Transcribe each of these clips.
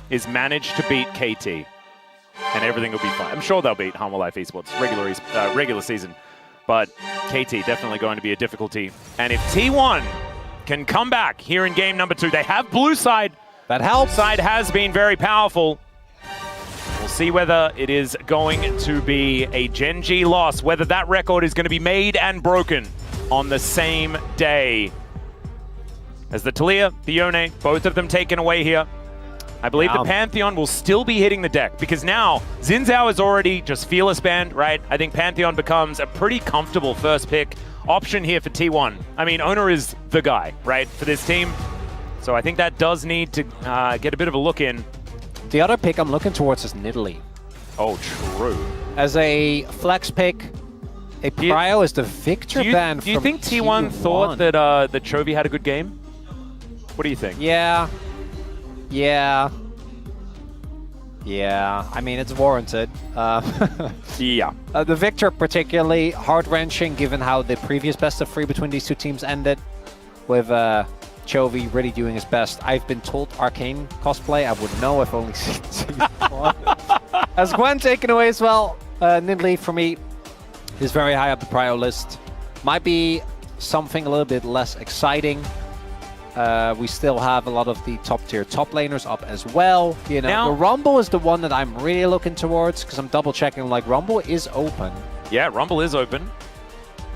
is manage to beat KT, and everything will be fine. I'm sure they'll beat Humble Life Esports regular season, but KT definitely going to be a difficulty. And if T1 can come back here in game number 2, they have blue side. That helps. Blue side has been very powerful. We'll see whether it is going to be a Gen G loss, whether that record is going to be made and broken on the same day. As the Talia, the Yone, both of them taken away here. I believe the Pantheon will still be hitting the deck because now Xin Zhao is already just fearless banned, right? I think Pantheon becomes a pretty comfortable first pick option here for T1. I mean, Oner is the guy, right, for this team. So I think that does need to get a bit of a look in. The other pick I'm looking towards is Nidalee. Oh, true. As a flex pick, a prio is the Victor ban from Do you think T1 thought that that Chovy had a good game? What do you think? Yeah. Yeah. Yeah. I mean, it's warranted. Yeah. The Victor particularly heart-wrenching given how the previous best of 3 between these two teams ended with Chovy really doing his best. I've been told Arcane cosplay. I would know if only seen one. As Gwen taken away as well. Nidalee for me is very high up the prio list. Might be something a little bit less exciting. We still have a lot of the top-tier top laners up as well. You know, now, the Rumble is the one that I'm really looking towards because I'm double-checking, like, Rumble is open. Yeah, Rumble is open.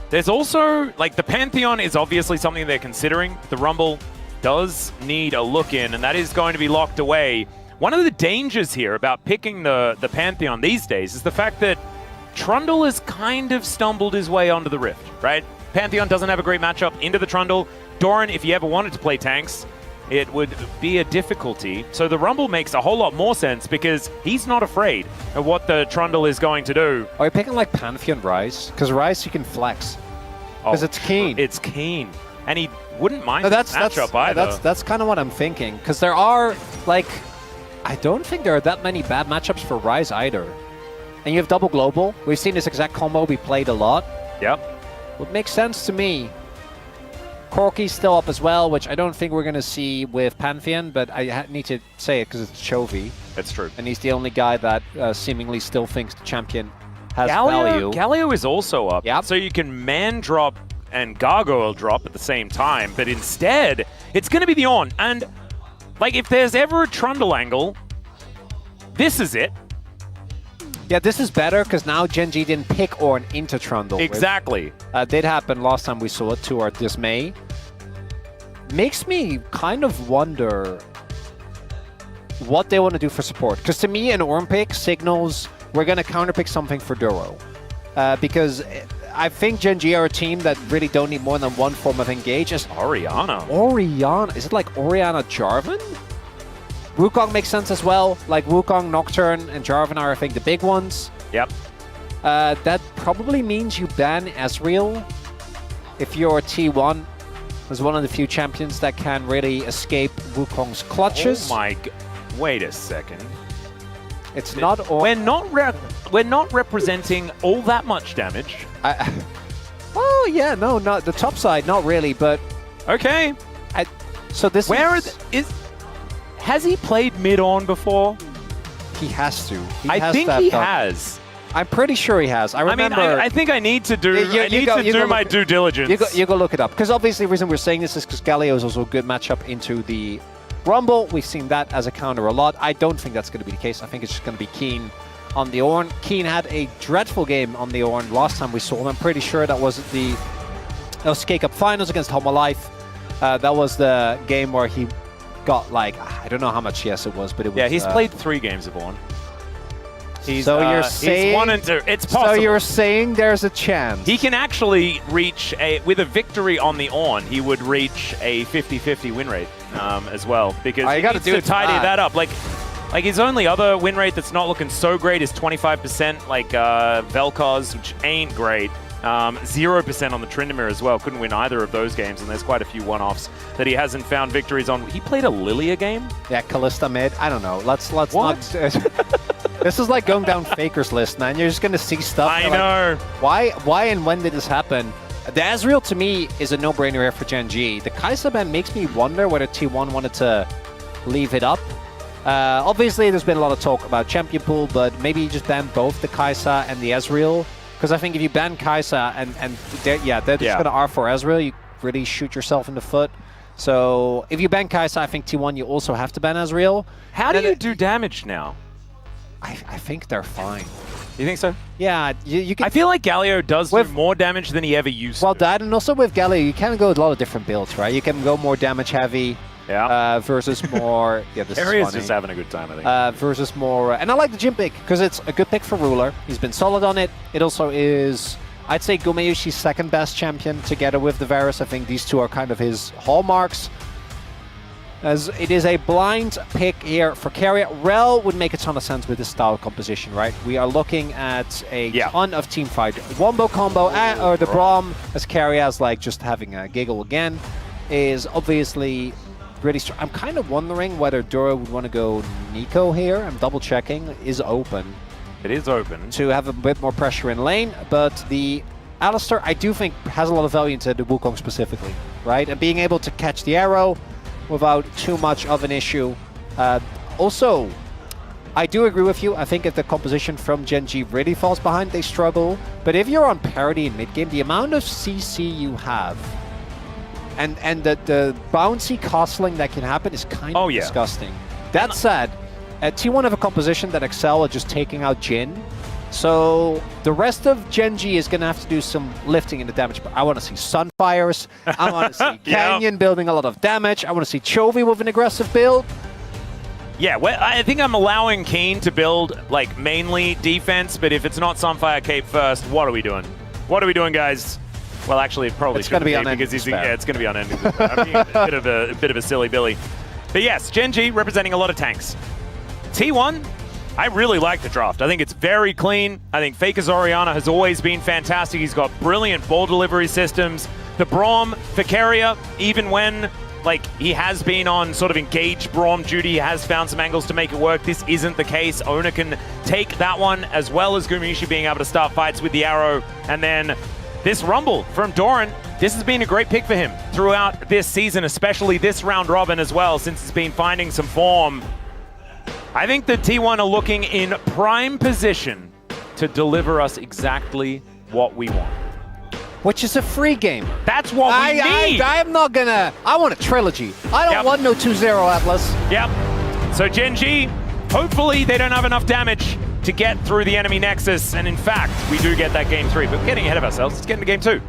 There's also, like, the Pantheon is obviously something they're considering. The Rumble does need a look in, and that is going to be locked away. One of the dangers here about picking the Pantheon these days is the fact that Trundle has kind of stumbled his way onto the Rift, right? Pantheon doesn't have a great matchup into the Trundle. Doran, if you ever wanted to play tanks, it would be a difficulty. So the Rumble makes a whole lot more sense because he's not afraid of what the Trundle is going to do. Are you picking like Pantheon Ryze? Because Ryze you can flex. Because it's keen. It's keen. And he wouldn't mind that's matchup either. That's kind of what I'm thinking. Because there are, like, I don't think there are that many bad matchups for Ryze either. And you have double global. We've seen this exact combo be played a lot. Yep. Would make sense to me. Corki's still up as well, which I don't think we're going to see with Pantheon, but I need to say it because it's Chovy. That's true. And he's the only guy that seemingly still thinks the champion has value. Galio is also up. Yep. So you can man drop and gargoyle drop at the same time, but instead, it's going to be the On. And, like, if there's ever a Trundle angle, this is it. Yeah, this is better because now Gen G didn't pick Ornn into Trundle. Exactly. Did happen last time we saw it, to our dismay. Makes me kind of wonder what they want to do for support. Because to me, an Ornn pick signals we're going to counterpick something for Duro. Because I think Gen G are a team that really don't need more than one form of engage. Orianna. Orianna? Is it like Orianna Jarvan? Wukong makes sense as well. Like Wukong, Nocturne, and Jarvan are, I think, the big ones. Yep. That probably means you ban Ezreal if you're T1. As one of the few champions that can really escape Wukong's clutches. Oh my wait a second. It's not all... We're not representing all that much damage. Oh, yeah, no, not the top side, not really, but... Okay. So this Has he played mid-on before? He has to. I think he has. I'm pretty sure he has. I remember. I mean, I think I need to do. I need to do my due diligence. You go look it up. Because obviously, the reason we're saying this is because Galio is also a good matchup into the Rumble. We've seen that as a counter a lot. I don't think that's going to be the case. I think it's just going to be Keen on the Ornn. Keen had a dreadful game on the Ornn last time we saw him. I'm pretty sure that was the LCK Cup Finals against Homa Life. That was the game where he got, like, I don't know how much yes it was, but it was... Yeah, he's played 3 games of Ornn. So you're saying... He's 1 and 2. It's possible. So you're saying there's a chance. He can actually reach a... With a victory on the Ornn, he would reach a 50-50 win rate as well. Because he needs to tidy that up. Like his only other win rate that's not looking so great is 25%, like Vel'Koz, which ain't great. 0% on the Tryndamere as well. Couldn't win either of those games, and there's quite a few one-offs that he hasn't found victories on. He played a Lilia game? Yeah, Kalista mid. I don't know. Let's not... This is like going down Faker's list, man. You're just going to see stuff. I know. Like, why and when did this happen? The Ezreal, to me, is a no-brainer here for Gen G. The Kai'Sa ban makes me wonder whether T1 wanted to leave it up Obviously, there's been a lot of talk about champion pool, but maybe you just ban both the Kai'Sa and the Ezreal. Because I think if you ban Kai'Sa and they're just going to R4 Ezreal, you really shoot yourself in the foot. So if you ban Kai'Sa, I think T1 you also have to ban Ezreal. How do you do damage now? I think they're fine. You think so? Yeah, you can. I feel like Galio does do more damage than he ever used to. Well, that, and also with Galio, you can go with a lot of different builds, right? You can go more damage heavy. Yeah. Versus more. Yeah, this Carrier's just having a good time, I think. Versus more. And I like the Jhin pick because it's a good pick for Ruler. He's been solid on it. It also is, I'd say, Gumayusi's second best champion together with the Varus. I think these two are kind of his hallmarks. As it is a blind pick here for Keria. Rel would make a ton of sense with this style composition, right? We are looking at a ton of team fight. Wombo combo, or the Braum, as Keria is like just having a giggle again, is obviously really strong. I'm kind of wondering whether Dura would want to go Nico here. I'm double checking. Is open. It is open. To have a bit more pressure in lane, but the Alistar, I do think, has a lot of value into the Wukong specifically, right? And being able to catch the arrow without too much of an issue. Also, I do agree with you. I think if the composition from Gen G really falls behind, they struggle. But if you're on parity in mid-game, the amount of CC you have and the bouncy costling that can happen is kind of disgusting. That said, T1 have a composition that excel at just taking out Jhin. So the rest of Gen G is going to have to do some lifting in the damage. But I want to see Sunfires. I want to see Canyon building a lot of damage. I want to see Chovy with an aggressive build. Yeah, well, I think I'm allowing Keen to build like mainly defense, but if it's not Sunfire Cape first, what are we doing? What are we doing, guys? Well, actually, it probably shouldn't be because he's it's going to be on ending. I mean, a bit of a silly Billy. But yes, Gen G representing a lot of tanks. T1. I really like the draft. I think it's very clean. I think Faker's Orianna has always been fantastic. He's got brilliant ball delivery systems. The Braum for Keria, even when like he has been on sort of engaged Braum duty, he has found some angles to make it work. This isn't the case. Oner can take that one as well as Gumayusi being able to start fights with the arrow. And then this Rumble from Doran. This has been a great pick for him throughout this season, especially this round robin as well, since it's been finding some form. I think the T1 are looking in prime position to deliver us exactly what we want. Which is a free game. That's what we need. I'm not gonna... I want a trilogy. I don't want no 2-0 Atlas. Yep. So Gen G, hopefully they don't have enough damage to get through the enemy nexus. And in fact, we do get that game 3. But we're getting ahead of ourselves. Let's get into game 2.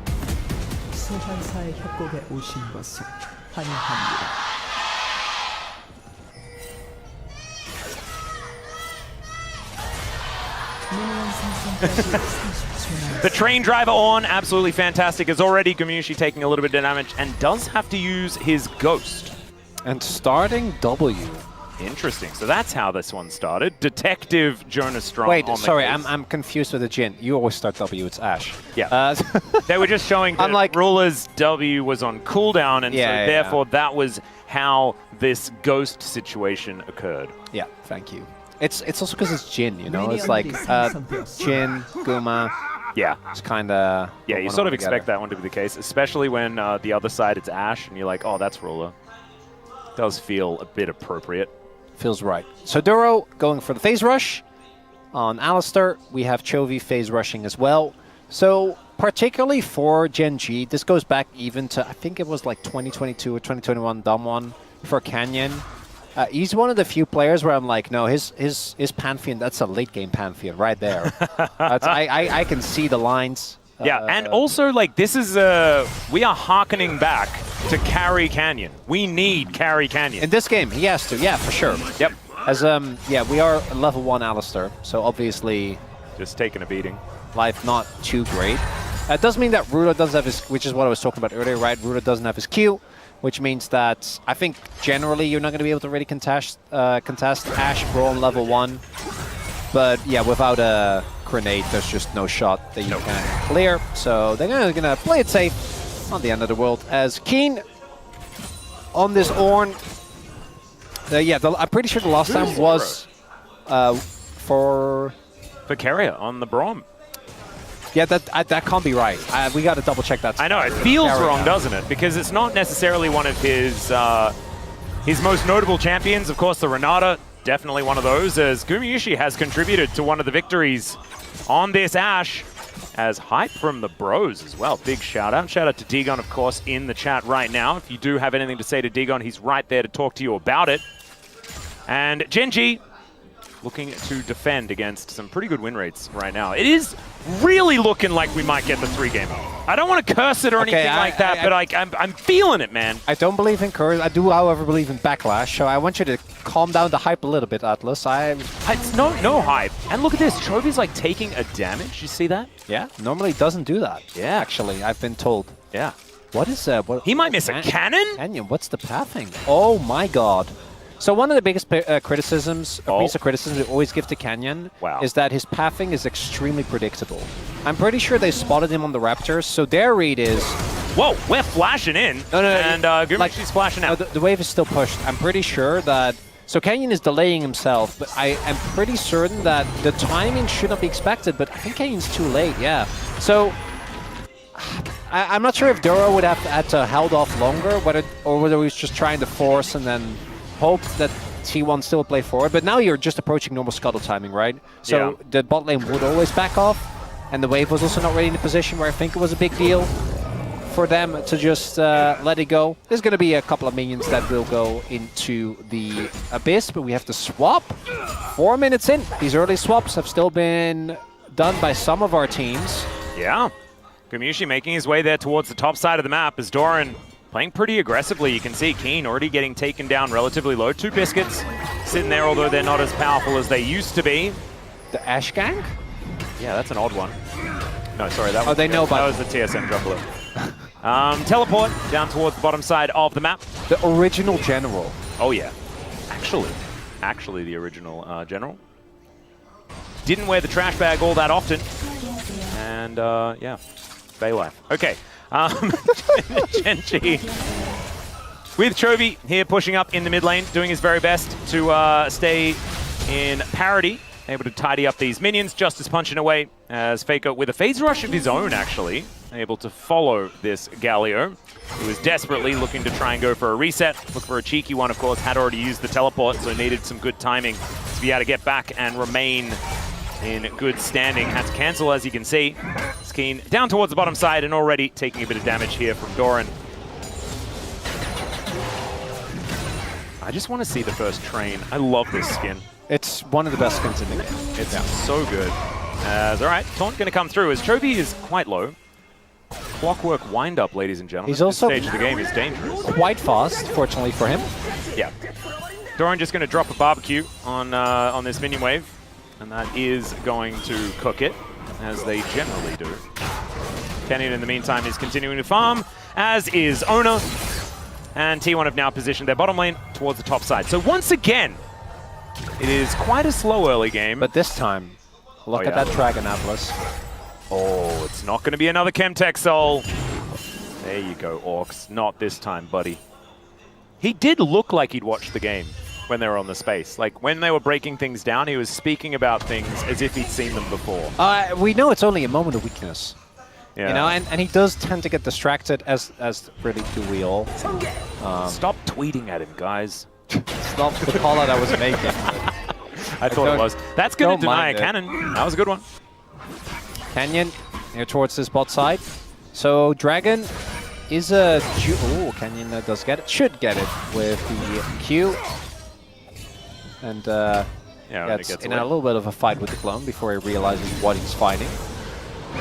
The train driver on, absolutely fantastic. Is already Gumayusi taking a little bit of damage and does have to use his ghost. And starting W. Interesting. So that's how this one started. Detective Jonas Strong. Wait, sorry, I'm confused with the Jhin. You always start W, it's Ashe. Yeah. They were just showing that like, Ruler's W was on cooldown, and so therefore that was how this ghost situation occurred. Yeah, thank you. It's also because it's Jhin, you know? It's like Jhin, Guma. Yeah. It's kind of... Yeah, you sort of expect that one to be the case, especially when the other side it's Ashe, and you're like, oh, that's Ruler. Does feel a bit appropriate. Feels right. So Duro going for the phase rush. On Alistar, we have Chovy phase rushing as well. So particularly for Gen G, this goes back even to, I think it was like 2022 or 2021 Damwon for Canyon. He's one of the few players where I'm like, no, his Pantheon, that's a late game Pantheon right there. I can see the lines. Yeah, and also like this is we are hearkening back to carry Canyon. We need carry Canyon. In this game, he has to, yeah, for sure. Yep. As yeah, we are level 1 Alistar, so obviously just taking a beating. Life not too great. It does mean that Ruler doesn't have his, which is what I was talking about earlier, right? Ruler doesn't have his Q, which means that I think generally you're not going to be able to really contest Ashe Braum level 1. But yeah, without a grenade, there's just no shot that you can clear. So they're going to play it safe on the end of the world. As Keen on this Ornn, yeah, I'm pretty sure the last time was for Keria on the Braum. Yeah, that can't be right. We got to double check that. I know, it feels wrong, doesn't it? Because it's not necessarily one of his most notable champions. Of course, the Renata, definitely one of those, as Gumayusi has contributed to one of the victories on this Ashe, as hype from the bros as well. Big shout out. Shout out to Dagon, of course, in the chat right now. If you do have anything to say to Dagon, he's right there to talk to you about it. And Gen.G looking to defend against some pretty good win rates right now. It is really looking like we might get the 3-gamer. I don't want to curse it or anything like that, but I'm feeling it, man. I don't believe in curse. I do, however, believe in backlash. So I want you to calm down the hype a little bit, Atlas. It's no hype. And look at this. Chovy's like taking a damage. You see that? Yeah, normally doesn't do that. Yeah. Actually, I've been told. Yeah. What is what? He might miss a cannon? Canyon, what's the pathing? Oh my god. So one of the biggest criticisms, piece of criticism we always give to Canyon is that his pathing is extremely predictable. I'm pretty sure they spotted him on the Raptors, so their read is... Whoa, we're flashing in. No, and Gumayusi's flashing out. The wave is still pushed. I'm pretty sure that... So Canyon is delaying himself, but I am pretty certain that the timing should not be expected, but I think Canyon's too late, yeah. So... I'm not sure if Duro would have had to held off longer, or whether he was just trying to force and then hope that T1 still play forward. But now you're just approaching normal scuttle timing, right? So the bot lane would always back off, and the wave was also not really in a position where I think it was a big deal for them to just let it go. There's going to be a couple of minions that will go into the Abyss, but we have to swap. 4 minutes in. These early swaps have still been done by some of our teams. Yeah. Gumayusi making his way there towards the top side of the map as Doran playing pretty aggressively. You can see Keen already getting taken down relatively low. 2 biscuits sitting there, although they're not as powerful as they used to be. The Ashe Gang? Yeah, that's an odd one. No, sorry, that was, they know that was the TSM Jumbler. Teleport down towards the bottom side of the map. The original General. Oh, yeah. Actually the original General. Didn't wear the trash bag all that often. And, yeah. Bay life. Okay. Gen.G with Chovy here pushing up in the mid lane, doing his very best to stay in parity, able to tidy up these minions. Justice punching away as Faker with a phase rush of his own, actually, able to follow this Galio, who is desperately looking to try and go for a reset. Look for a cheeky one, of course, had already used the teleport, so needed some good timing to be able to get back and remain in good standing. Had to cancel, as you can see. Skeen down towards the bottom side and already taking a bit of damage here from Doran. I just want to see the first train. I love this skin. It's one of the best skins in the game. It's so good. All right, Taunt going to come through as Chovy is quite low. Clockwork wind-up, ladies and gentlemen. He's also this stage of the game is dangerous. Quite fast, fortunately for him. Yeah. Doran just going to drop a barbecue on this minion wave. And that is going to cook it, as they generally do. Canyon, in the meantime, is continuing to farm, as is Oner. And T1 have now positioned their bottom lane towards the top side. So once again, it is quite a slow early game. But this time, look at that Dragon Atlas. Oh, it's not going to be another Chemtech Soul. There you go, Orcs. Not this time, buddy. He did look like he'd watched the game when they were on the space. Like, when they were breaking things down, he was speaking about things as if he'd seen them before. We know it's only a moment of weakness. Yeah. You know, and he does tend to get distracted, as really do we all. Stop tweeting at him, guys. Stop the call out I was making. I thought it was. That's going to deny a cannon. That was a good one. Canyon here towards this bot side. So Dragon is a... Oh, Canyon does get it. Should get it with the Q. And gets in a little bit of a fight with the clone before he realizes what he's fighting.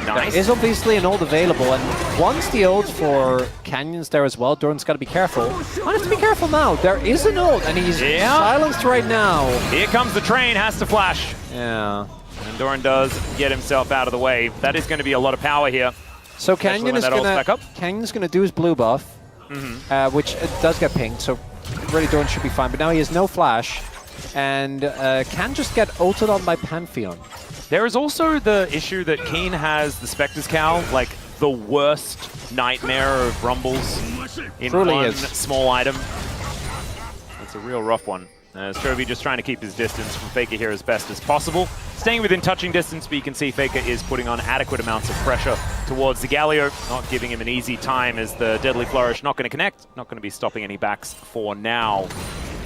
Nice. There is obviously an ult available, and once the ult for Canyon's there as well, Doran's got to be careful. I have to be careful now. There is an ult, and he's silenced right now. Here comes the train, has to flash. Yeah. And Doran does get himself out of the way. That is going to be a lot of power here. So Canyon is Canyon's gonna do his blue buff, which does get pinged, so really Doran should be fine. But now he has no flash, and can just get ulted on by Pantheon. There is also the issue that Keen has the Spectre's Cowl, like the worst nightmare of rumbles in one small item. It's a real rough one. Chovy just trying to keep his distance from Faker here as best as possible. Staying within touching distance, but you can see Faker is putting on adequate amounts of pressure towards the Galio, not giving him an easy time as the Deadly Flourish not going to connect, not going to be stopping any backs for now.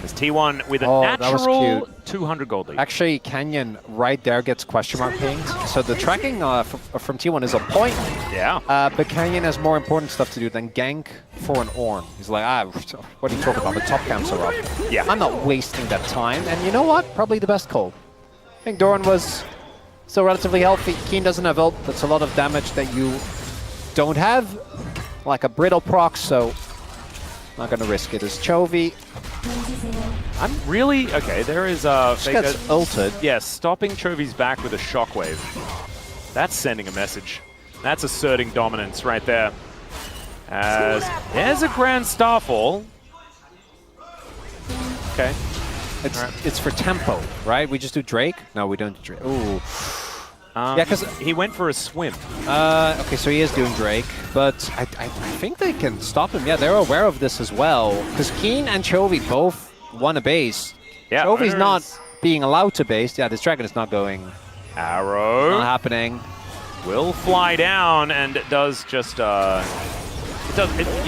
As T1 with a natural 200 gold lead. Actually, Canyon right there gets question mark pinged. So the tracking from T1 is on point. Yeah. But Canyon has more important stuff to do than gank for an Ornn. He's like, what are you talking about? The top camps are up. Yeah. I'm not wasting that time. And you know what? Probably the best call. I think Doran was still relatively healthy. Keen doesn't have ult. That's a lot of damage that you don't have. Like a brittle proc, so not gonna risk it as Chovy. I'm really okay. There is Just gets ulted. Yes, stopping Chovy's back with a shockwave. That's sending a message. That's asserting dominance right there. As there's a grand starfall. Okay. It's for tempo, right? We just do Drake? No, we don't do Drake. Ooh. Yeah, because he went for a swim. Okay, so he is doing Drake, but I think they can stop him. Yeah, they're aware of this as well, because Keen and Chovy both want a base. Yeah, Chovy's not being allowed to base. Yeah, this dragon is not going. Arrow. Not happening. Will fly down and it does just you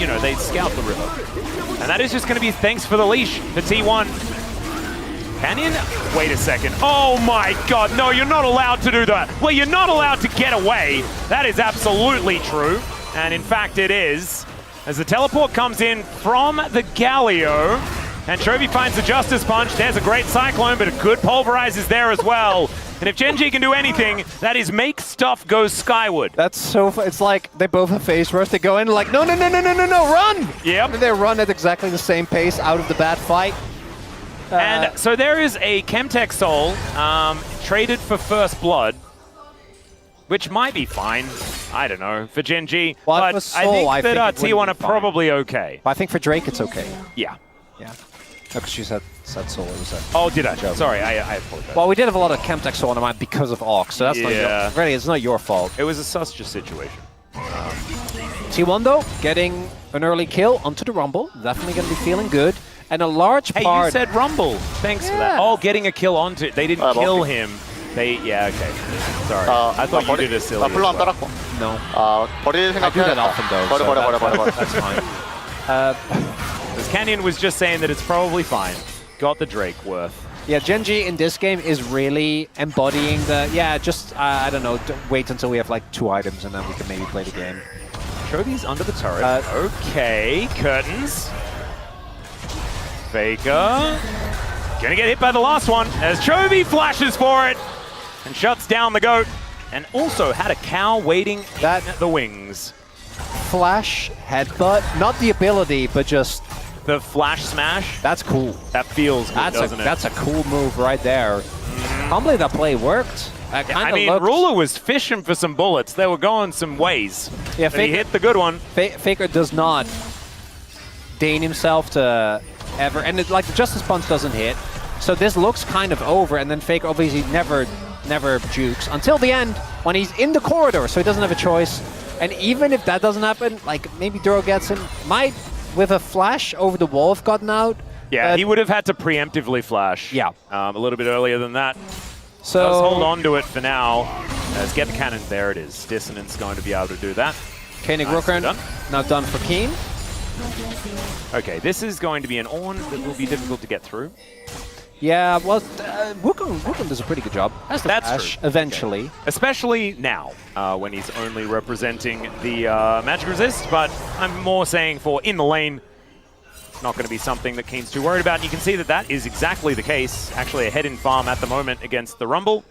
know, they scout the river, and that is just going to be thanks for the leash for T1. Canyon, wait a second. Oh my god, no, you're not allowed to do that. Well, you're not allowed to get away. That is absolutely true. And in fact, it is. As the teleport comes in from the Galio, and Chovy finds the Justice Punch. There's a great Cyclone, but a good Pulverize is there as well. And if Gen G can do anything, that is make stuff go skyward. That's so it's like they both have phase rush. They go in like, no, run! Yep. And they run at exactly the same pace out of the bad fight. And so there is a Chemtech Soul traded for First Blood, which might be fine. I don't know, for Gen G. Well, but I think that T1 are probably okay. But I think for Drake it's okay. Yeah. Yeah. Because you said Soul. It was oh, did I? Sorry, I apologize. Well, we did have a lot of Chemtech Soul on the map because of Aux, so that's not your, really, it's not your fault. It was a such a situation. T1 though, getting an early kill onto the Rumble. Definitely going to be feeling good. And a large part... Hey, you said Rumble. Thanks for that. Oh, getting a kill onto it. They didn't kill him. They... Yeah, okay. Sorry. I thought you did a silly No. I do that often, though. So that's fine. This Canyon was just saying that it's probably fine. Got the Drake worth. Yeah, Gen G in this game is really embodying the... Yeah, just, I don't know, wait until we have like 2 items and then we can maybe play the game. Chovy's under the turret. Okay, curtains. Faker. Gonna get hit by the last one as Chovy flashes for it and shuts down the goat. And also had a cow waiting at the wings. Flash headbutt, not the ability, but just... The flash smash. That's cool. That feels good, doesn't it? That's a cool move right there. Can't believe that play worked. I mean, Ruler was fishing for some bullets. They were going some ways. Yeah, Faker, he hit the good one. Faker does not deign himself to ever, and the Justice Punch doesn't hit. So this looks kind of over, and then Faker obviously never jukes until the end when he's in the corridor, so he doesn't have a choice. And even if that doesn't happen, like maybe Duro gets him, might with a flash over the wall have gotten out. Yeah, he would have had to preemptively flash. Yeah, a little bit earlier than that. So let's hold on to it for now. Let's get the cannon. There it is. Dissonance going to be able to do that. Koenig Rooker now done for Keen. Okay, this is going to be an Ornn that will be difficult to get through. Yeah, well, Wukong does a pretty good job. That's true. Eventually. Okay. Especially now, when he's only representing the magic resist, but I'm more saying for in the lane, it's not going to be something that Keen's too worried about. And you can see that that is exactly the case. Actually ahead in farm at the moment against the Rumble.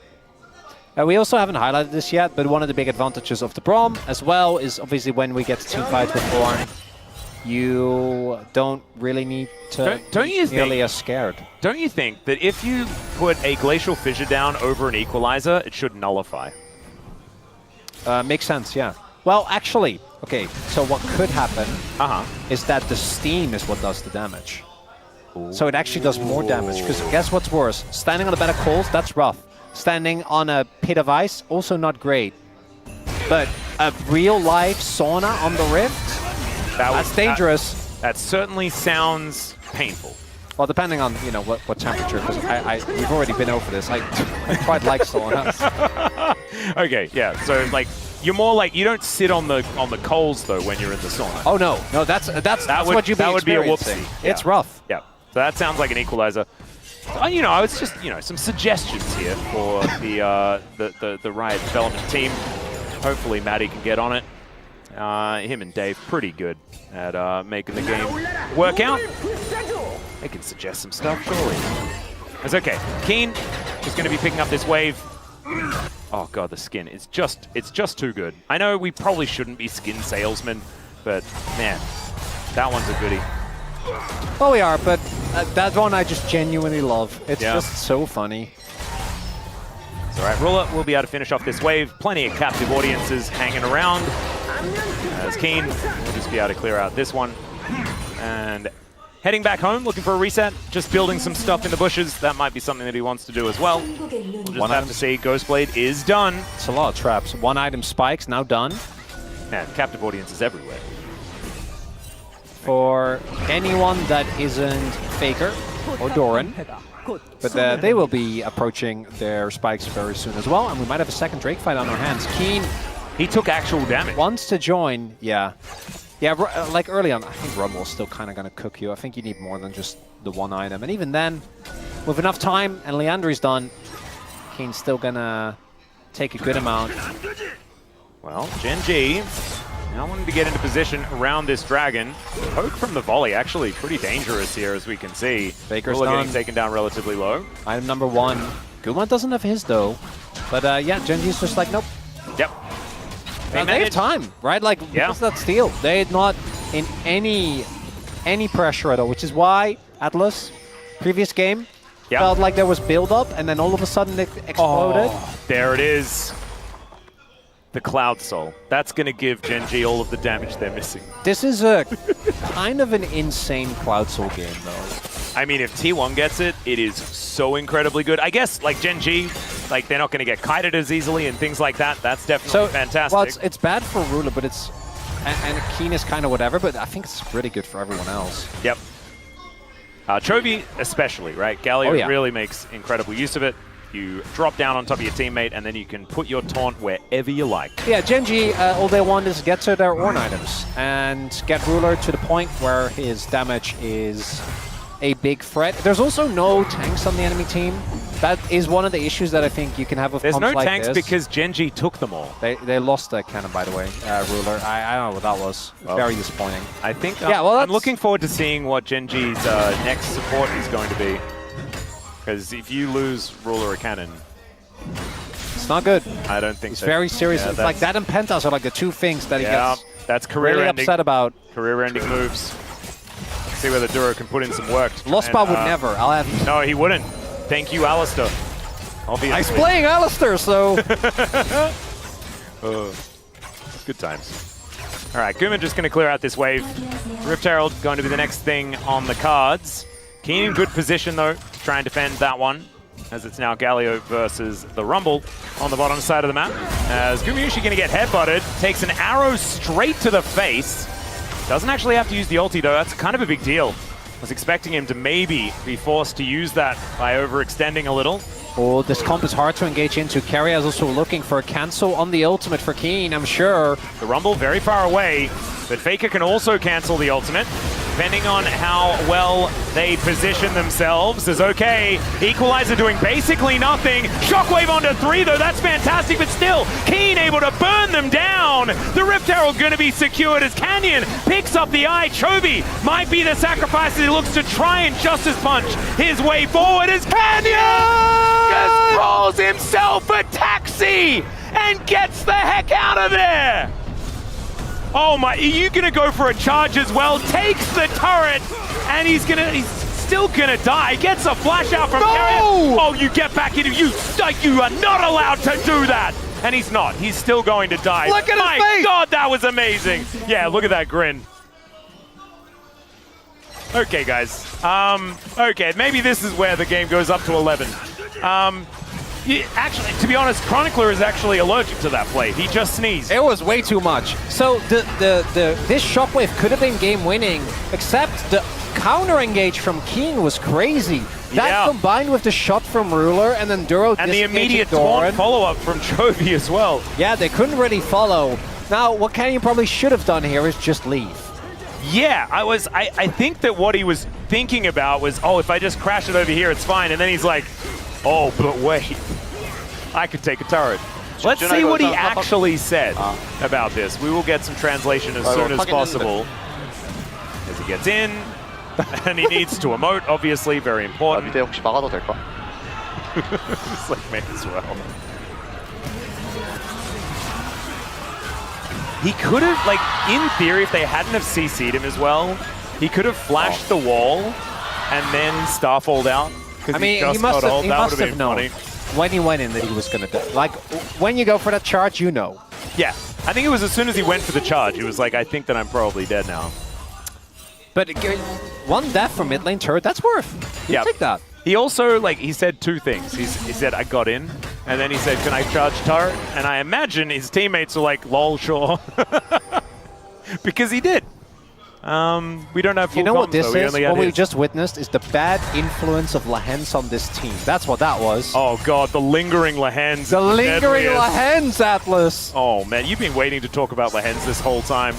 We also haven't highlighted this yet, but one of the big advantages of the Braum as well is obviously when we get to team fight with Ornn, you don't really need to be nearly as scared. Don't you think that if you put a Glacial Fissure down over an Equalizer, it should nullify? Makes sense, yeah. Well, actually, okay, so what could happen is that the steam is what does the damage. Ooh. So it actually does more damage, because guess what's worse? Standing on a bed of coals, that's rough. Standing on a pit of ice, also not great. But a real-life sauna on the Rift? That's dangerous. That certainly sounds painful. Well, depending on, you know, what temperature, because we've already been over this. I quite like saunas. Okay, yeah, so like, you're more like, you don't sit on the coals though when you're in the sauna. Oh no, that's what you'd be experiencing. Be a whoopsie. It's rough. Yeah. So that sounds like an equalizer. You know, it's just, you know, some suggestions here for the Riot development team. Hopefully Maddie can get on it. Him and Dave pretty good at making the game work out. They can suggest some stuff, surely. It's okay. Keen is going to be picking up this wave. Oh god, the skin. It's just too good. I know we probably shouldn't be skin salesmen, but man, that one's a goodie. Oh, we are, but that one I just genuinely love. It's just so funny. It's all right. Ruler will be able to finish off this wave. Plenty of captive audiences hanging around. As Keen will just be able to clear out this one. And heading back home, looking for a reset. Just building some stuff in the bushes. That might be something that he wants to do as well. We'll just have to see. Ghostblade is done. It's a lot of traps. One item spikes, now done. Man, captive audiences everywhere. For anyone that isn't Faker or Doran. But they will be approaching their spikes very soon as well. And we might have a second Drake fight on our hands. Keen. He took actual damage. Wants to join, yeah. Yeah, like early on, I think Rumble's still kind of going to cook you. I think you need more than just the one item. And even then, with enough time and Leandri's done, Keen's still going to take a good amount. Well, Gen G now wanting to get into position around this dragon. Poke from the volley, actually pretty dangerous here, as we can see. Faker's Ruler getting taken down relatively low. Item number one. Guma doesn't have his, though. But yeah, Gen G's just like, nope. Yep. They have time, right? Like, because that steal, they're not in any pressure at all, which is why Atlas, previous game, felt like there was build-up, and then all of a sudden it exploded. Oh, there it is. The Cloud Soul. That's going to give Gen G all of the damage they're missing. This is a kind of an insane Cloud Soul game, though. I mean, if T1 gets it, it is so incredibly good. I guess, like, Gen G, like, they're not going to get kited as easily and things like that. That's definitely fantastic. Well, it's bad for Ruler, but it's... And Keen is kind of whatever, but I think it's really good for everyone else. Yep. Chovy especially, right? Galio really makes incredible use of it. You drop down on top of your teammate, and then you can put your taunt wherever you like. Yeah, Gen G, all they want is get to their Ornn items and get Ruler to the point where his damage is a big threat. There's also no tanks on the enemy team. That is one of the issues that I think you can have with comps like this. There's no tanks because Gen G took them all. They lost the cannon, by the way, Ruler. I don't know what that was. Well, very disappointing. I think I'm looking forward to seeing what Gen G's next support is going to be. Because if you lose Ruler or Cannon, it's not good. I don't think so. It's very serious. Yeah, it's like that and Pentas are like the two things that he gets that's really upset about. Career-ending moves. See whether Duro can put in some work. Lostpa would never. I'll have you. No, he wouldn't. Thank you, Alistair. Obviously. He's playing Alistair, so... Good times. All right, Guma just going to clear out this wave. Rift Herald going to be the next thing on the cards. Keen in good position, though, to try and defend that one, as it's now Galio versus the Rumble on the bottom side of the map. As Gumayusi going to get headbutted, takes an arrow straight to the face. Doesn't actually have to use the ulti, though. That's kind of a big deal. I was expecting him to maybe be forced to use that by overextending a little. Oh, this comp is hard to engage into. Keria is also looking for a cancel on the ultimate for Keen, I'm sure. The Rumble very far away, but Faker can also cancel the ultimate, depending on how well they position themselves. Is okay. Equalizer doing basically nothing. Shockwave onto 3, though. That's fantastic, but still, Keen able to burn them down. The Rift Herald going to be secured as Canyon picks up the eye. Chovy might be the sacrifice as he looks to try and Justice Punch his way forward as Canyon just rolls himself a taxi and gets the heck out of there. Oh my, are you gonna go for a charge as well? Takes the turret, and he's still gonna die. Gets a flash out from Keria. Oh, you get back into, you are not allowed to do that. And he's not, he's still going to die. Look at his face! My God, that was amazing. Yeah, look at that grin. Okay, guys, okay, maybe this is where the game goes up to 11. Actually, to be honest, Chronicler is actually allergic to that play. He just sneezed. It was way too much. So this Shockwave could have been game-winning, except the counter-engage from Keen was crazy. That combined with the shot from Ruler and then Duro and the immediate taunt follow-up from Chovy as well. Yeah, they couldn't really follow. Now, what Canyon probably should have done here is just leave. Yeah, I think that what he was thinking about was, oh, if I just crash it over here, it's fine. And then he's like, oh, but wait, I could take a turret. Let's see what he actually said about this. We will get some translation as soon as possible. As he gets in, and he needs to emote, obviously, very important. 미드 혹시 막아도 될까? It's like, may as well. He could have, like, in theory, if they hadn't have CC'd him as well, he could have flashed the wall and then Starfalled out. I mean, he must have known funny. When he went in that he was going to die. Like, when you go for that charge, you know. Yeah, I think it was as soon as he went for the charge, he was like, I think that I'm probably dead now. But one death from mid lane turret, that's worth. You take that. He also, like, he said two things. He said, I got in, and then he said, can I charge turret? And I imagine his teammates were like, lol, sure. Because he did. We don't have full You know what comms, this though. is? What we just witnessed is the bad influence of Lahens on this team. That's what that was. Oh god, the lingering Lahens. The lingering Lahens, Atlas. Oh man, you've been waiting to talk about Lahens this whole time.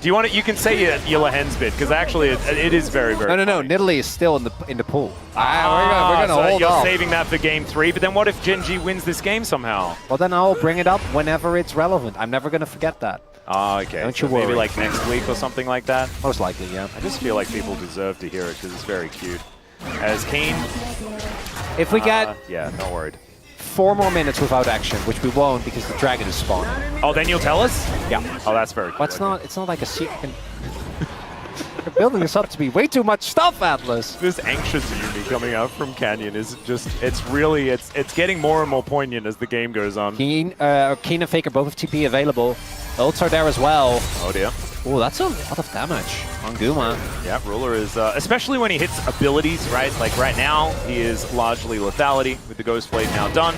Do you want it? You can say your Lahens bit, because actually it is very, very No. funny. Nidalee is still in the pool. We're gonna so hold you're off. saving that for game 3, but then what if Gen G wins this game somehow? Well, then I'll bring it up whenever it's relevant. I'm never gonna forget that. Oh, okay. Don't so you worry. maybe like next week or something like that? Most likely, yeah. I just feel like people deserve to hear it because it's very cute. As Keen. If we get yeah, not worried. 4 more minutes without action, which we won't because the dragon is spawning. Oh, then you'll tell us? Yeah. Oh, that's very cool. But it's not like a secret. You're building this up to be way too much stuff, Atlas. This anxious Yumi coming out from Canyon is just, it's getting more and more poignant as the game goes on. Keen and Faker both have TP available. Ults are there as well. Oh dear. Oh, that's a lot of damage on Guma. Yeah, Ruler is, especially when he hits abilities, right? Like right now, he is largely lethality with the Ghost Blade now done.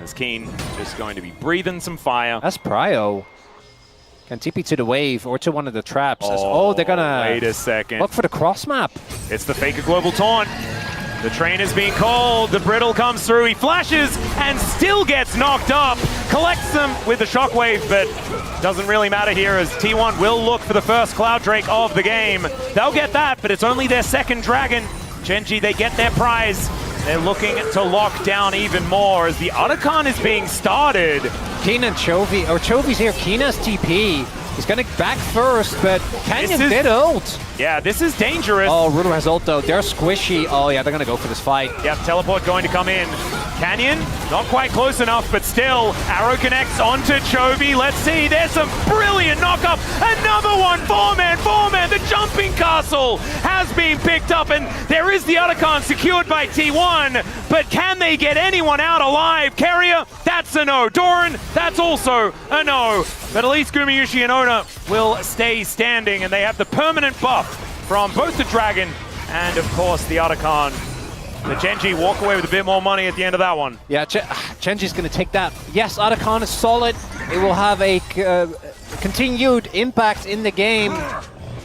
As Keen just going to be breathing some fire. That's Prio. Can TP to the wave or to one of the traps. They're gonna wait a second. look for the cross map. It's the Faker Global Taunt. The train is being called. The Brittle comes through. He flashes and still gets knocked up. Collects them with the Shockwave, but doesn't really matter here as T1 will look for the first Cloud Drake of the game. They'll get that, but it's only their second Dragon. Gen G, they get their prize. They're looking to lock down even more as the Otacon is being started. Keen and Chovy, or Chovy's here. Keen has TP. He's gonna back first, but Canyon did ult. Yeah, this is dangerous. Oh, Ruler has ult though. They're squishy. Oh yeah, they're gonna go for this fight. Yep, teleport going to come in. Canyon, not quite close enough, but still. Arrow connects onto Chovy. Let's see, there's some brilliant knock-up. Another one, four-man. The jumping castle has been picked up, and there is the Otacon secured by T1, but can they get anyone out alive? Keria, that's a no. Doran, that's also a no. But at least Gumayusi and Oner will stay standing, and they have the permanent buff from both the Dragon and, of course, the Otacon. The Gen G walk away with a bit more money at the end of that one. Yeah, Gen G's going to take that. Yes, Otacon is solid. It will have a continued impact in the game.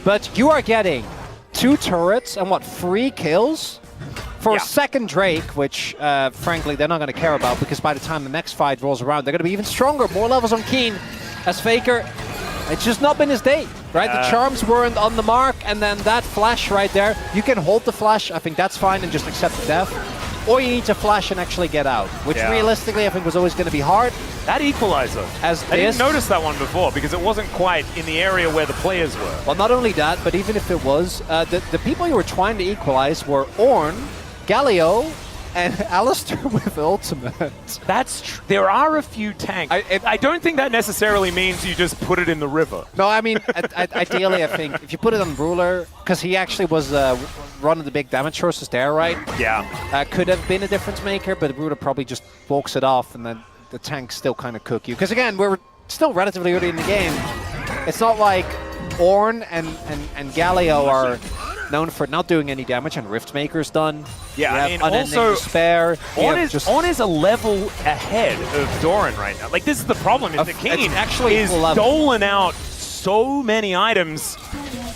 But you are getting 2 turrets and, 3 kills? For a second Drake, which, frankly, they're not going to care about because by the time the next fight rolls around, they're going to be even stronger. More levels on Keen. As Faker, it's just not been his day, right? The charms weren't on the mark, and then that flash right there, you can hold the flash, I think that's fine, and just accept the death. Or you need to flash and actually get out, which realistically I think was always going to be hard. That equalizer, I didn't notice that one before because it wasn't quite in the area where the players were. Well, not only that, but even if it was, the people you were trying to equalize were Ornn, Galio, and Alistair with ultimate. That's true. There are a few tanks. I don't think that necessarily means you just put it in the river. No, I mean, ideally, I think if you put it on Ruler, because he actually was running the big damage sources there, right? Yeah. Could have been a difference maker, but Ruler probably just walks it off, and then the tanks still kind of cook you. Because again, we're still relatively early in the game. It's not like Ornn and Galio are known for not doing any damage, and Riftmaker's done. Yeah, I mean, also Despair. Ornn is a level ahead of Doran right now. Like, this is the problem, is that Keen actually is doling out so many items.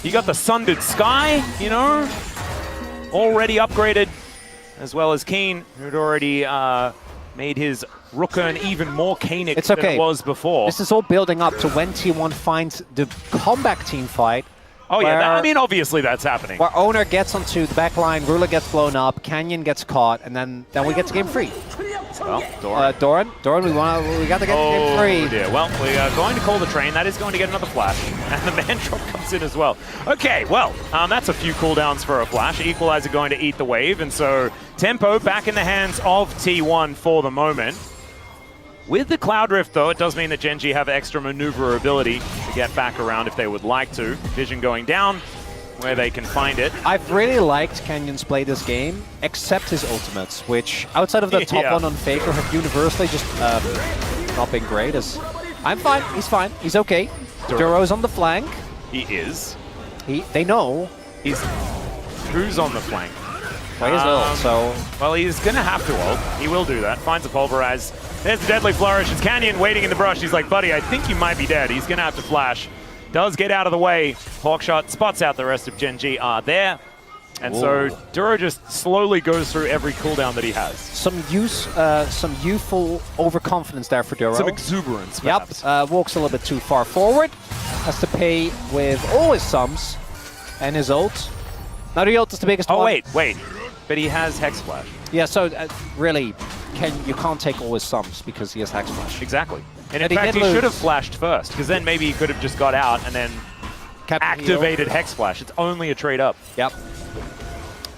You got the Sundered Sky, you know, already upgraded, as well as Keen, who'd already made his Rookern even more Kainic It's than okay. it was before. This is all building up to when T1 finds the comeback team fight. Oh yeah, I mean obviously that's happening. Where Oner gets onto the back line, Ruler gets blown up, Canyon gets caught, and then we get to game 3. Well, Doran. Doran, we got to get to game 3. Oh dear. Well, we are going to call the train. That is going to get another flash, and the man drop comes in as well. Okay, well, that's a few cooldowns for a flash. Equalizer going to eat the wave, and so tempo back in the hands of T1 for the moment. With the Cloud Rift, though, it does mean that Gen.G have extra maneuverability to get back around if they would like to. Vision going down, where they can find it. I've really liked Canyon's play this game, except his ultimates, which, outside of the top one on Faker, have universally just not been great. I'm fine, he's okay. Duro's on the flank. He is. They know. Who's on the flank? Well, he's ult, so... Well, he's going to have to ult. He will do that. Finds a Pulverize. There's the Deadly Flourish. It's Canyon waiting in the brush. He's like, buddy, I think you might be dead. He's going to have to flash. Does get out of the way. Hawkshot spots out the rest of Gen.G are there. And so Duro just slowly goes through every cooldown that he has. Some youthful overconfidence there for Duro. Some exuberance, perhaps. Yep, walks a little bit too far forward. Has to pay with all his sums and his ult. Now the ult is the biggest one. Oh, wait. But he has Hex Flash. Yeah, so really, you can't take all his sums because he has Hex Flash. Exactly. And in fact, he should have flashed first, because then maybe he could have just got out and then activated Hex Flash. It's only a trade up. Yep.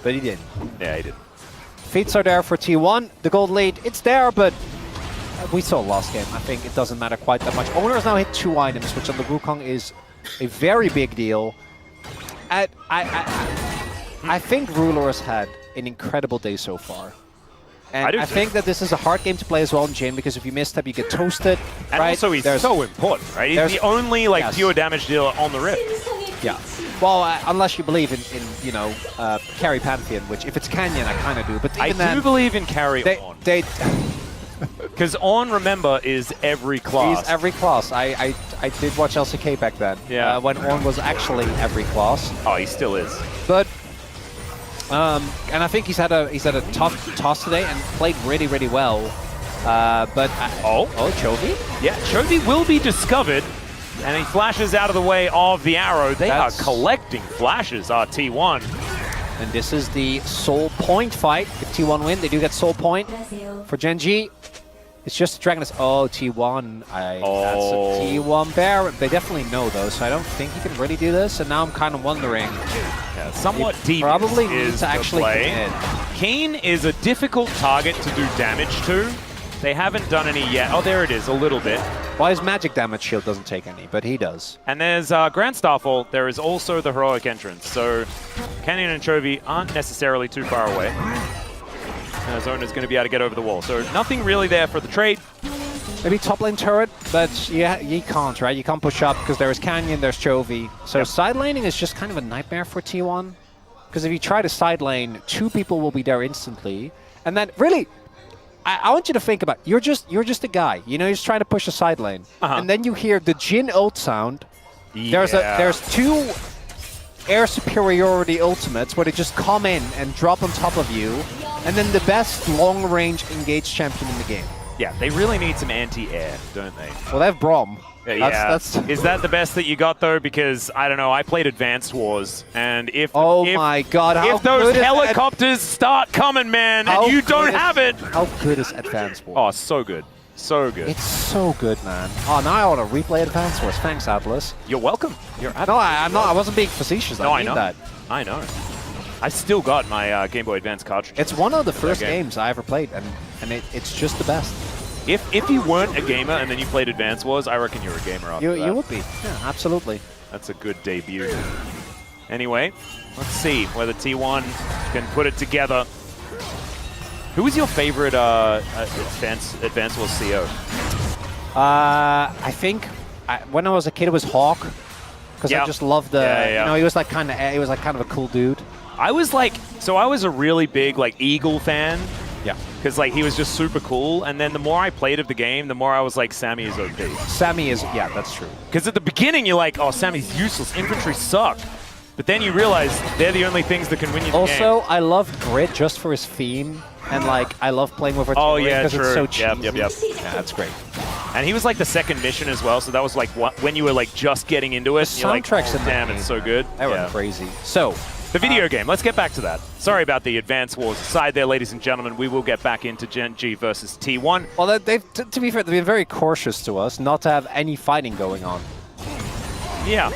But he didn't. Yeah, he did. Feats are there for T1. The gold lead, it's there, but we saw last game. I think it doesn't matter quite that much. Oner has now hit 2 items, which on the Wukong is a very big deal. I think Ruler has had an incredible day so far. And I think that this is a hard game to play as well in Jin, because if you misstep, you get toasted. And right? also, he's so important, right? He's the only pure damage dealer on the Rift. Yeah. Well, unless you believe in you know, carry Pantheon, which if it's Canyon, I kind of do. But even I do believe in carry on. Because On, remember, is every class. He's every class. I did watch LCK back then. Yeah. When On was actually every class. Oh, he still is. But and I think he's had a tough toss today and played really well. But Chovy? Yeah, Chovy will be discovered, and he flashes out of the way of the arrow. They are collecting flashes, T1. And this is the soul point fight. If T1 win, they do get soul point. For Gen.G, it's just Dragonus. Oh, T1. That's a T1 bear. They definitely know, though, so I don't think he can really do this. And now I'm kind of wondering. Yeah, somewhat deep probably is to actually play. Keen is a difficult target to do damage to. They haven't done any yet. Oh, there it is, a little bit. Well, his magic damage shield doesn't take any, but he does. And there's Grand Starfall. There is also the heroic entrance. So Canyon and Chovy aren't necessarily too far away. Zona's going to be able to get over the wall. So nothing really there for the trade. Maybe top lane turret, but yeah, you can't, right? You can't push up because there's Canyon, there's Chovy. So side laning is just kind of a nightmare for T1. Because if you try to side lane, 2 people will be there instantly. And then, really, I want you to think about it. You're just a guy. You know, you're just trying to push a side lane. And then you hear the Jin ult sound. Yeah. There's 2 air superiority ultimates where they just come in and drop on top of you. And then the best long-range engaged champion in the game. Yeah, they really need some anti-air, don't they? Well, they have Braum. That's Is that the best that you got, though? Because, I don't know, I played Advanced Wars, and if my God, if those helicopters start coming, man, and you don't have it... How good is Advanced Wars? Oh, so good. So good. It's so good, man. Oh, now I want to replay Advanced Wars. Thanks, Atlas. You're welcome. No, I'm not. I wasn't being facetious. No, I know that. I know. I still got my Game Boy Advance cartridge. It's one of the first games I ever played, and it's just the best. If you weren't a gamer and then you played Advance Wars, I reckon you're a gamer after that. You would be. Yeah, absolutely. That's a good debut. Anyway, let's see whether T1 can put it together. Who was your favorite Advance Wars CO? I think when I was a kid, it was Hawk, because I just loved the. You know, he was like kind of a cool dude. I was a really big Eagle fan. Yeah. Because he was just super cool, and then the more I played of the game, the more I was like, Sammy is OP. Sammy is, yeah, that's true. Because at the beginning you're like, oh, Sammy's useless, infantry suck. But then you realize they're the only things that can win you the game. Also, I love Grit just for his theme. And like, I love playing with Oh artillery yeah, because true. it's so cheesy. Yep. Yeah, that's great. And he was like the second mission as well, so that was like when you were like just getting into it. The and you're like, soundtracks oh, in the damn, game, it's so good. They were crazy. So, the video game, let's get back to that. Sorry about the Advance Wars aside there, ladies and gentlemen. We will get back into Gen G versus T1. well, to be fair, they've been very cautious to us not to have any fighting going on. Yeah.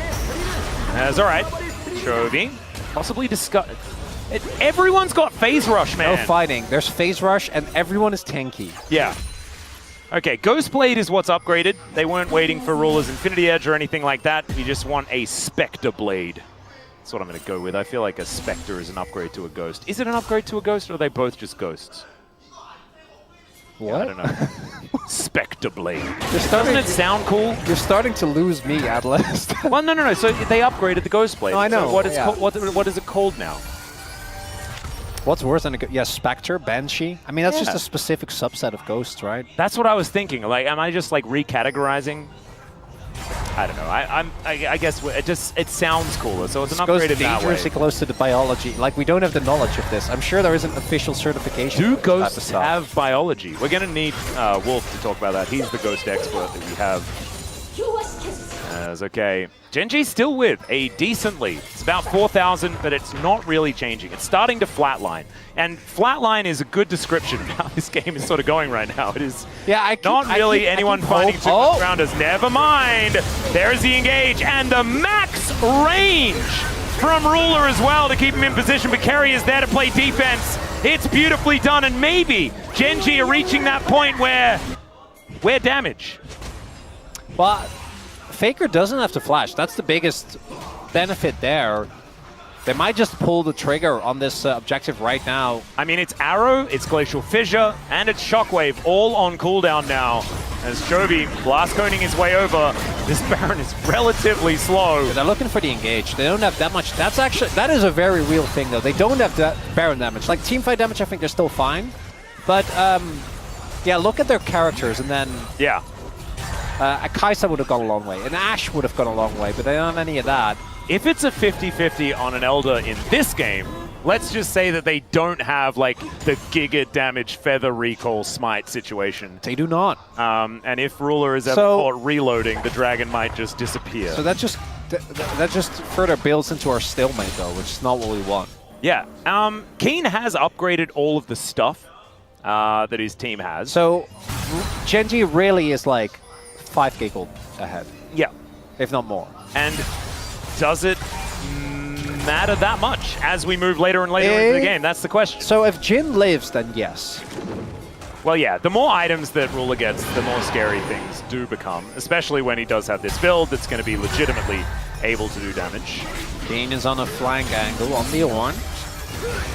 That's all right. Chovy, possibly discuss. Everyone's got phase rush, man. No fighting. There's phase rush, and everyone is tanky. Yeah. Okay, Ghost Blade is what's upgraded. They weren't waiting for Ruler's Infinity Edge or anything like that. You just want a Spectre Blade. That's what I'm going to go with. I feel like a Spectre is an upgrade to a Ghost. Is it an upgrade to a Ghost, or are they both just Ghosts? What? Yeah, I don't know. Spectre Blade. Doesn't it sound cool? You're starting to lose me, Atlas. Well, no. So they upgraded the Ghost Blade. No, I know. So what is it called now? What's worse than a Spectre, Banshee? I mean, that's just a specific subset of ghosts, right? That's what I was thinking. Like, am I just like recategorizing? I don't know. I guess it sounds cooler. So it's an upgrade in that way. Dangerously close to the biology. Like, we don't have the knowledge of this. I'm sure there isn't official certification. Do for this type of ghosts stuff. have biology? We're gonna need Wolf to talk about that. He's the ghost expert that we have. Okay. Genji's still with a decent lead. It's about 4,000, but it's not really changing. It's starting to flatline. And flatline is a good description of how this game is sort of going right now. It is not really anyone finding too much around us. Never mind. There's the engage and the max range from Ruler as well to keep him in position. But Keria is there to play defense. It's beautifully done. And maybe Genji are reaching that point where damage. Well, Faker doesn't have to flash. That's the biggest benefit there. They might just pull the trigger on this objective right now. I mean, it's Arrow, it's Glacial Fissure, and it's Shockwave all on cooldown now. As Chovy blast coning his way over, this Baron is relatively slow. They're looking for the engage. They don't have that much. That is a very real thing, though. They don't have that Baron damage. Like, teamfight damage, I think they're still fine. But, yeah, look at their characters, and then... Yeah. A Kai'Sa would have gone a long way. An Ashe would have gone a long way, but they don't have any of that. If it's a 50-50 on an Elder in this game, let's just say that they don't have, like, the Giga damage Feather Recall Smite situation. They do not. And if Ruler is ever caught reloading, the dragon might just disappear. So that just further builds into our stalemate, though, which is not what we want. Yeah. Keen has upgraded all of the stuff that his team has. So Genji really is, like, 5k gold ahead. Yeah. If not more. And does it matter that much as we move later and later into the game? That's the question. So if Jin lives, then yes. Well, yeah, the more items that Ruler gets, the more scary things do become, especially when he does have this build that's going to be legitimately able to do damage. Keen is on a flank angle on the Ornn.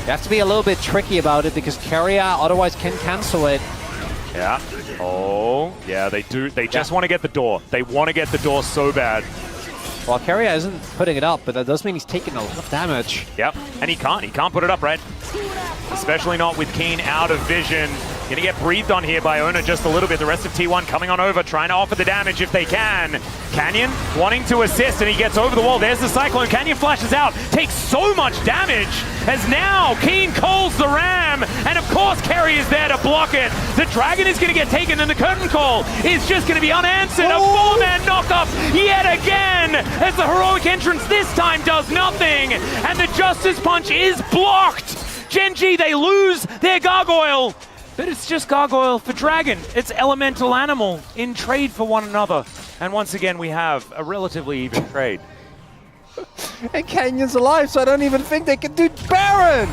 You have to be a little bit tricky about it because Keria otherwise can cancel it. Yeah. Oh, yeah, they do. They just want to get the door. They want to get the door so bad. Well, Keria isn't putting it up, but that does mean he's taking a lot of damage. Yep, and he can't put it up, right? Especially not with Keen out of vision. Gonna get breathed on here by Oner just a little bit. The rest of T1 coming on over, trying to offer the damage if they can. Canyon wanting to assist, and he gets over the wall. There's the Cyclone. Canyon flashes out, takes so much damage, as now Keen calls the Ram, and of course Keria is there to block it. The Dragon is gonna get taken, and the Curtain Call is just gonna be unanswered. A four-man knock-up yet again, as the heroic entrance this time does nothing, and the Justice Punch is blocked. Genji, they lose their Gargoyle. But it's just Gargoyle for Dragon. It's Elemental Animal in trade for one another. And once again, we have a relatively even trade. And Canyon's alive, so I don't even think they can do Baron!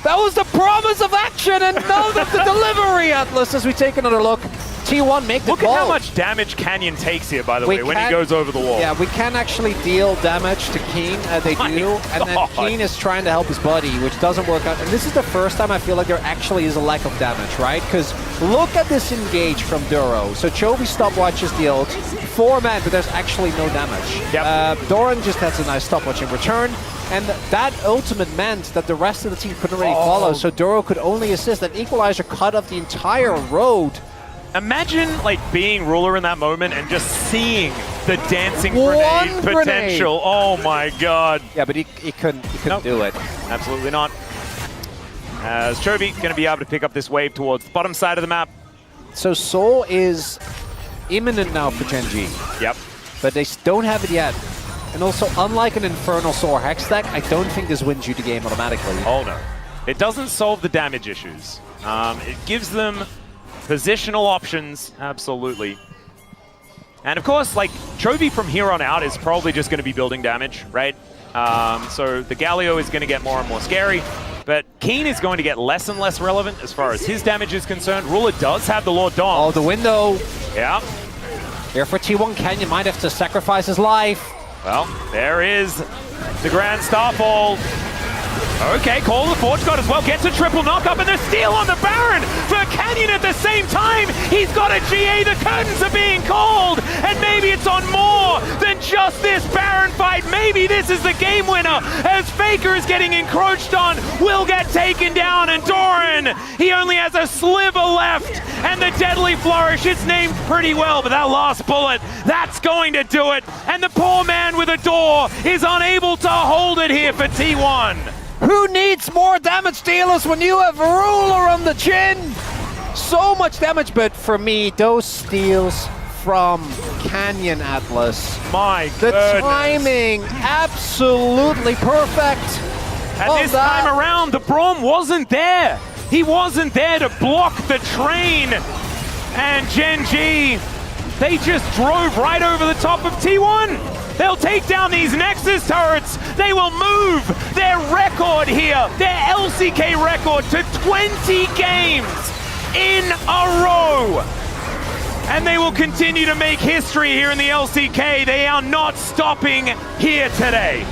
That was the promise of action and none of the delivery, Atlas, as we take another look. T1 make the Look call. at how much damage Canyon takes here, by the way, when he goes over the wall. Yeah, we can actually deal damage to Keen, they do, and then Keen is trying to help his buddy, which doesn't work out. And this is the first time I feel like there actually is a lack of damage, right? Because look at this engage from Duro. So Chovy stopwatches the ult, 4 men, but there's actually no damage. Yep. Doran just has a nice stopwatch in return. And that ultimate meant that the rest of the team couldn't really follow, so Duro could only assist. That Equalizer cut off the entire road. Imagine like being Ruler in that moment and just seeing the dancing grenade potential. Oh my god. Yeah, but he couldn't do it. Absolutely not. as Chovy going to be able to pick up this wave towards the bottom side of the map. So Soul is imminent now for Gen G. Yep. But they don't have it yet. And also, unlike an Infernal Soul Hex deck, I don't think this wins you the game automatically. Oh no. It doesn't solve the damage issues. It gives them positional options, absolutely. And of course, like, Chovy from here on out is probably just going to be building damage, right? So the Galio is going to get more and more scary, but Keen is going to get less and less relevant as far as his damage is concerned. Ruler does have the Lord Dom. Oh, the window. Yeah. Here for T1, Canyon might have to sacrifice his life. Well, there is the Grand Starfall. Okay, Call of the Forge God as well gets a triple knockup, and the steal on the Baron for Canyon at the same time. He's got a GA, the curtains are being called, and maybe it's on more than just this Baron fight. Maybe this is the game winner as Faker is getting encroached on, will get taken down, and Doran, he only has a sliver left, and the Deadly Flourish, it's named pretty well, but that last bullet, that's going to do it, and the poor man with a door is unable to hold it here for T1. Who needs more damage dealers when you have Ruler on the chin? So much damage, but for me, those steals from Canyon Atlas. My the goodness. Timing, absolutely perfect. And this time around, the Braum wasn't there. He wasn't there to block the train. And Gen G, they just drove right over the top of T1. They'll take down these Nexus turrets. They will move their record here, their LCK record, to 20 games in a row. And they will continue to make history here in the LCK. They are not stopping here today.